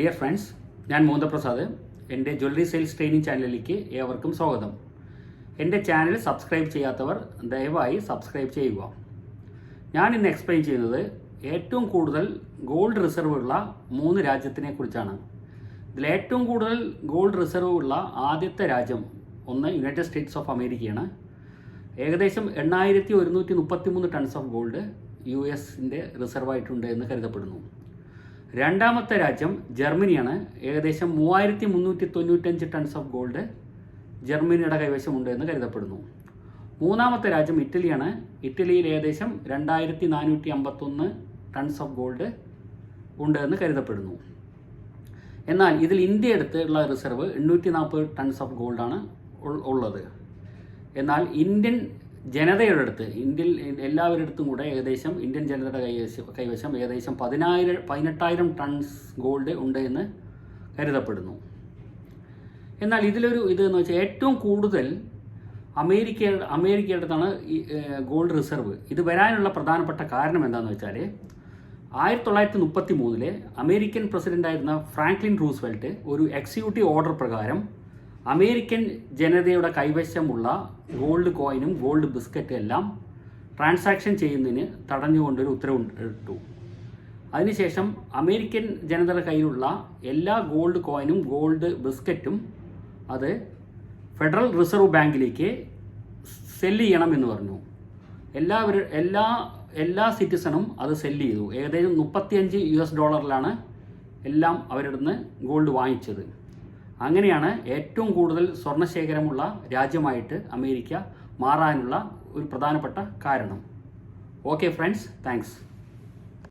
Dear friends, ഞാൻ മൂന്തപ്രസാദ്. എൻ്റെ jewellery sales training ചാനലിലേക്ക് ഏവർക്കും സ്വാഗതം. എൻ്റെ ചാനൽ സബ്സ്ക്രൈബ് ചെയ്യാത്തവർ ദയവായി സബ്സ്ക്രൈബ് ചെയ്യുക. ഞാൻ ഇന്ന് എക്സ്പ്ലെയിൻ ചെയ്യുന്നത് ഏറ്റവും കൂടുതൽ ഗോൾഡ് റിസർവ് ഉള്ള 3 രാജ്യത്തിനെ കുറിച്ചാണ്. ഇതിൽ ഏറ്റവും കൂടുതൽ ഗോൾഡ് റിസർവ് ഉള്ള ആദ്യത്തെ രാജ്യം യുണൈറ്റഡ് സ്റ്റേറ്റ്സ് ഓഫ് അമേരിക്കയാണ്. ഏകദേശം 8133 ടൺസ് ഓഫ് ഗോൾഡ് US-ൻ്റെ റിസർവായിട്ടുണ്ട് എന്ന് കരുതപ്പെടുന്നു. രണ്ടാമത്തെ രാജ്യം ജർമ്മനിയാണ്. ഏകദേശം 3395 ടൺസ് ഓഫ് ഗോൾഡ് ജർമ്മനിയുടെ കൈവശമുണ്ട് എന്ന് കരുതപ്പെടുന്നു. മൂന്നാമത്തെ രാജ്യം ഇറ്റലിയാണ്. ഇറ്റലിയിൽ ഏകദേശം 2451 ടൺസ് ഓഫ് ഗോൾഡ് ഉണ്ട് എന്ന് കരുതപ്പെടുന്നു. എന്നാൽ ഇതിൽ ഇന്ത്യ എടുത്തുള്ള റിസർവ് 840 ടൺസ് ഓഫ് ഗോൾഡാണ് ഉള്ളത്. എന്നാൽ ഇന്ത്യൻ ജനതയുടെ അടുത്ത് എല്ലാവരുടെ അടുത്തും കൂടെ ഏകദേശം ഇന്ത്യൻ ജനതയുടെ കൈവശം ഏകദേശം 18,000 ടൺസ് ഗോൾഡ് ഉണ്ട് എന്ന് കരുതപ്പെടുന്നു. എന്നാൽ ഇതിലൊരു ഇതെന്ന് വെച്ചാൽ ഏറ്റവും കൂടുതൽ അമേരിക്കയുടെ അടുത്താണ് ഈ ഗോൾഡ് റിസർവ്. ഇത് വരാനുള്ള പ്രധാനപ്പെട്ട കാരണം എന്താണെന്ന് വെച്ചാൽ 1933 അമേരിക്കൻ പ്രസിഡൻ്റായിരുന്ന ഫ്രാങ്ക്ലിൻ റൂസ്വെൽറ്റ് ഒരു എക്സിക്യൂട്ടീവ് ഓർഡർ പ്രകാരം അമേരിക്കൻ ജനതയുടെ കൈവശമുള്ള ഗോൾഡ് കോയിനും ഗോൾഡ് ബിസ്ക്കറ്റും എല്ലാം ട്രാൻസാക്ഷൻ ചെയ്യുന്നതിന് തടഞ്ഞുകൊണ്ടൊരു ഉത്തരവ് ഇട്ടു. അതിനുശേഷം അമേരിക്കൻ ജനതയുടെ കയ്യിലുള്ള എല്ലാ ഗോൾഡ് കോയിനും ഗോൾഡ് ബിസ്ക്കറ്റും അത് ഫെഡറൽ റിസർവ് ബാങ്കിലേക്ക് സെല്ല് ചെയ്യണമെന്ന് പറഞ്ഞു. എല്ലാ സിറ്റിസണും അത് സെല്ല് ചെയ്തു. ഏകദേശം $35 എല്ലാം അവരുടെ നിന്ന് ഗോൾഡ് വാങ്ങിച്ചത്. അങ്ങനെയാണ് ഏറ്റവും കൂടുതൽ സ്വർണ്ണശേഖരമുള്ള രാജ്യമായിട്ട് അമേരിക്ക മാറാനുള്ള ഒരു പ്രധാനപ്പെട്ട കാരണം. Okay friends, thanks.